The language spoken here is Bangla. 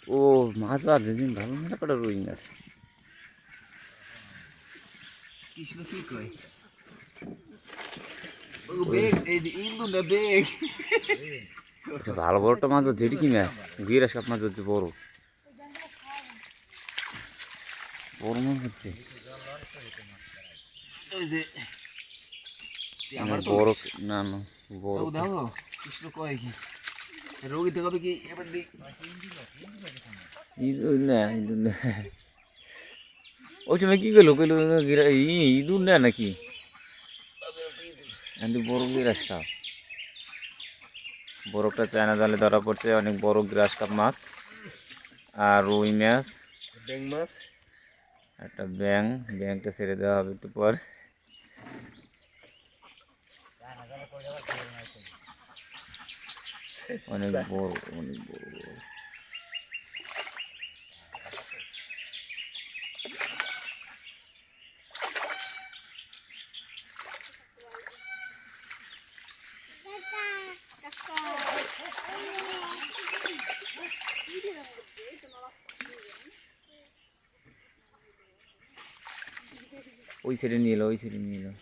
ও মাছ আছে দিন ভালো মেলা কটা রুই মাছ কৃষ্ণ কি কয় ও বেগ এই ইন্দু না বেগ ভালো বড়টা মাছ হচ্ছে কি মাছ গিরাস কাপ মাছ হচ্ছে বড় বড় মাছ হচ্ছে ওই যে বড় না না বড় দেখো কৃষ্ণ কয় কি রোগী তো কবে কি এবার দেখ ইঁদুর না ইঁদুর না ওই সময় কি গেলো কইলো ইঁদুর না নাকি বড় গ্রাস কাপ বড়টা চায়না জালে ধরা পড়ছে অনেক বড় গ্রাস কাপ মাছ আর রুই মাছ ব্যাং মাছ একটা ব্যাংটা ছেড়ে দেওয়া হবে একটু পর অনেক বড় অনেক বড় বড় ওই সাইডে নিয়ে এলো